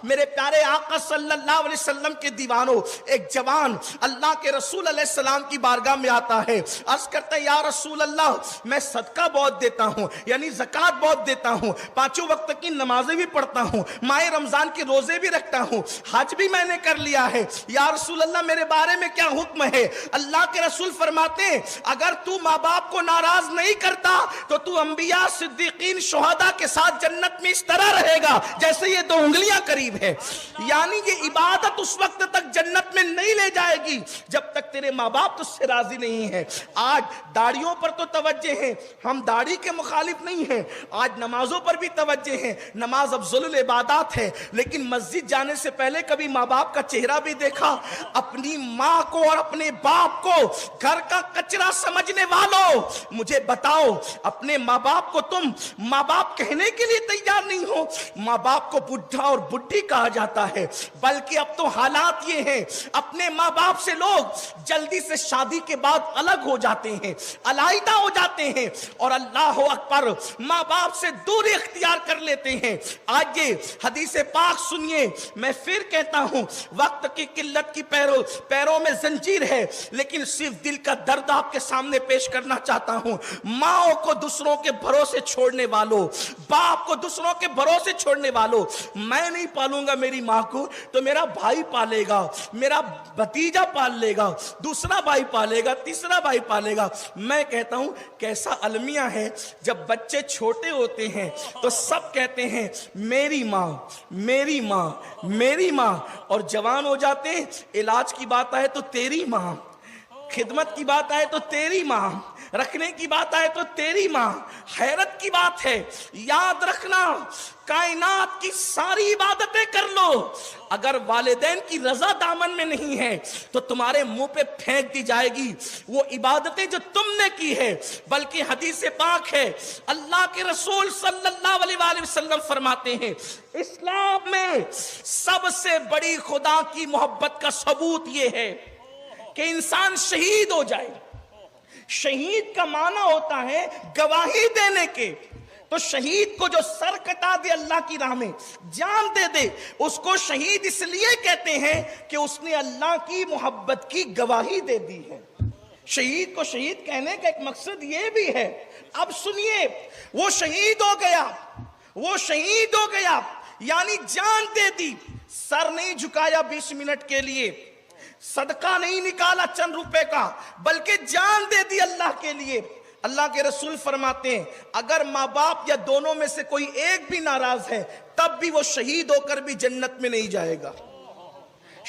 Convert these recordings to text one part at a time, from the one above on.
میرے پیارے آقا صلی اللہ علیہ وسلم کے دیوانوں، ایک جوان اللہ کے رسول علیہ السلام کی بارگاہ میں آتا ہے، عرض کرتا ہے یا رسول اللہ میں صدقہ بہت دیتا ہوں، یعنی زکوٰۃ بہت دیتا ہوں، 5 وقت کی نمازیں بھی پڑھتا ہوں، ماہ رمضان کے روزے بھی رکھتا ہوں، حج بھی میں نے کر لیا ہے، یا رسول اللہ میرے بارے میں کیا حکم ہے؟ اللہ کے رسول فرماتے ہیں اگر تو ماں باپ کو ناراض نہیں کرتا تو تو انبیاء، صدیقین، شہداء کے ساتھ جنت میں اس طرح رہے گا جیسے یہ 2 انگلیاں قریب ہے۔ یعنی یہ عبادت اس وقت تک جنت میں نہیں لے جائے گی جب تک تیرے ماں باپ تجھ سے راضی نہیں ہے۔ آج داڑھیوں پر تو توجہ ہے، ہم داڑھی کے مخالف نہیں ہیں، آج نمازوں پر بھی توجہ ہے، نماز افضل العبادات ہے، لیکن مسجد جانے سے پہلے کبھی ماں باپ کا چہرہ بھی دیکھا؟ اپنی ماں کو اور اپنے باپ کو گھر کا کچرا سمجھنے والوں مجھے بتاؤ، اپنے ماں باپ کو تم ماں باپ کہنے کے لیے تیار نہیں ہو؟ ماں باپ کو بڈھا اور بڈھی کہا جاتا ہے، بلکہ اب تو حالات یہ ہیں اپنے ماں باپ سے لوگ جلدی سے شادی کے بعد الگ ہو جاتے ہیں، علیحدہ ہو جاتے ہیں، اور اللہ اکبر ماں باپ سے دوری اختیار کر لیتے ہیں۔ آج یہ حدیث پاک سنیے، میں پھر کہتا ہوں وقت کی قلت کی پیروں میں زنجیر ہے، لیکن صرف دل کا درد آپ کے سامنے پیش کرنا چاہتا ہوں۔ ماں کو دوسروں کے بھروسے چھوڑنے والوں، باپ کو دوسروں کے بھروسے چھوڑنے والوں، میں نہیں پالوں گا میری ماں کو تو میرا بھائی پالے گا، میرا بھتیجا پال لے گا، دوسرا بھائی پالے گا، تیسرا بھائی پالے گا۔ میں کہتا ہوں کیسا المیہ ہے، جب بچے چھوٹے ہوتے ہیں تو سب کہتے ہیں میری ماں، میری ماں، میری ماں، اور جوان ہو جاتے ہیں، علاج کی بات آئے تو تیری ماں، خدمت کی بات آئے تو تیری ماں، رکھنے کی بات آئے تو تیری ماں۔ حیرت کی بات ہے، یاد رکھنا کائنات کی ساری عبادتیں کر لو، اگر والدین کی رضا دامن میں نہیں ہے تو تمہارے منہ پہ پھینک دی جائے گی وہ عبادتیں جو تم نے کی ہے۔ بلکہ حدیث پاک ہے، اللہ کے رسول صلی اللہ علیہ وآلہ وسلم فرماتے ہیں اسلام میں سب سے بڑی خدا کی محبت کا ثبوت یہ ہے کہ انسان شہید ہو جائے۔ شہید کا معنی ہوتا ہے گواہی دینے کے، تو شہید کو جو سر کٹا دے اللہ کی راہ میں، جان دے دے، اس کو شہید اس لیے کہتے ہیں کہ اس نے اللہ کی محبت کی گواہی دے دی ہے۔ شہید کو شہید کہنے کا ایک مقصد یہ بھی ہے، اب سنیے، وہ شہید ہو گیا، وہ شہید ہو گیا، یعنی جان دے دی، سر نہیں جھکایا 20 منٹ کے لیے، صدقہ نہیں نکالا چند روپے کا، بلکہ جان دے دی اللہ کے لیے۔ اللہ کے رسول فرماتے ہیں اگر ماں باپ یا دونوں میں سے کوئی ایک بھی ناراض ہے تب بھی وہ شہید ہو کر بھی جنت میں نہیں جائے گا،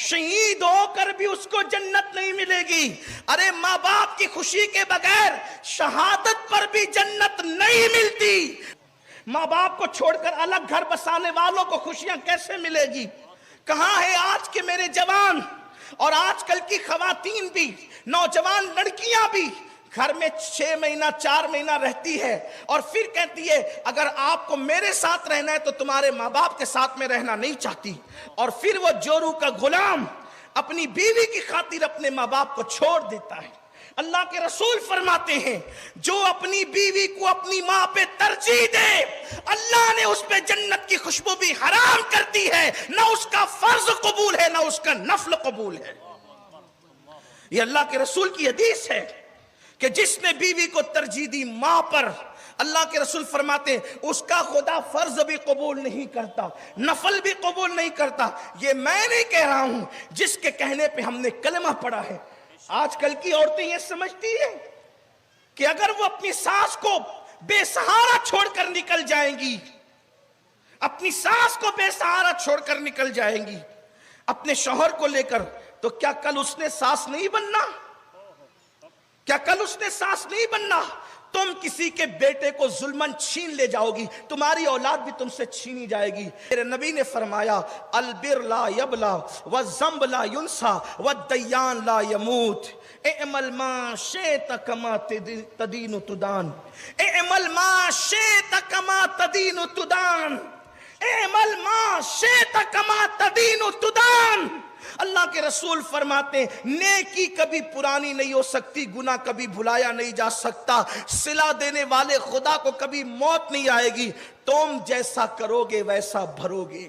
شہید ہو کر بھی اس کو جنت نہیں ملے گی۔ ارے ماں باپ کی خوشی کے بغیر شہادت پر بھی جنت نہیں ملتی۔ ماں باپ کو چھوڑ کر الگ گھر بسانے والوں کو خوشیاں کیسے ملے گی؟ کہاں ہے آج کے میرے جوان اور آج کل کی خواتین بھی، نوجوان لڑکیاں بھی گھر میں 6 مہینہ 4 مہینہ رہتی ہے اور پھر کہتی ہے اگر آپ کو میرے ساتھ رہنا ہے تو تمہارے ماں باپ کے ساتھ میں رہنا نہیں چاہتی، اور پھر وہ جورو کا غلام اپنی بیوی کی خاطر اپنے ماں باپ کو چھوڑ دیتا ہے۔ اللہ کے رسول فرماتے ہیں جو اپنی بیوی کو اپنی ماں پہ ترجیح دے اللہ نے اس پہ جنت کی خوشبو بھی حرام کر دی ہے، نہ اس کا فرض قبول ہے نہ اس کا نفل قبول ہے۔ یہ اللہ کے رسول کی حدیث ہے کہ جس نے بیوی کو ترجیح دی ماں پر، اللہ کے رسول فرماتے ہیں اس کا خدا فرض بھی قبول نہیں کرتا، نفل بھی قبول نہیں کرتا۔ یہ میں نہیں کہہ رہا ہوں، جس کے کہنے پہ ہم نے کلمہ پڑھا ہے۔ آج کل کی عورتیں یہ سمجھتی ہیں کہ اگر وہ اپنی ساس کو بے سہارا چھوڑ کر نکل جائیں گی، اپنی ساس کو بے سہارا چھوڑ کر نکل جائیں گی اپنے شوہر کو لے کر، تو کیا کل اس نے ساس نہیں بننا؟ کیا کل اس نے ساس نہیں بننا؟ تم کسی کے بیٹے کو ظلمن چھین لے جاؤ گی، تمہاری اولاد بھی تم سے چھینی جائے گی۔ میرے نبی نے فرمایا البر لا یبلا والذنب لا ینسا والدیان لا یموت، اعمل ما شئت کما تدین تدان، اعمل ما شئت کما تدین تدان، اعمل ما شئت کما تدین تدان۔ اللہ کے رسول فرماتے ہیں نیکی کبھی پرانی نہیں ہو سکتی، گناہ کبھی بھلایا نہیں جا سکتا، صلہ دینے والے خدا کو کبھی موت نہیں آئے گی، تم جیسا کرو گے ویسا بھرو گے۔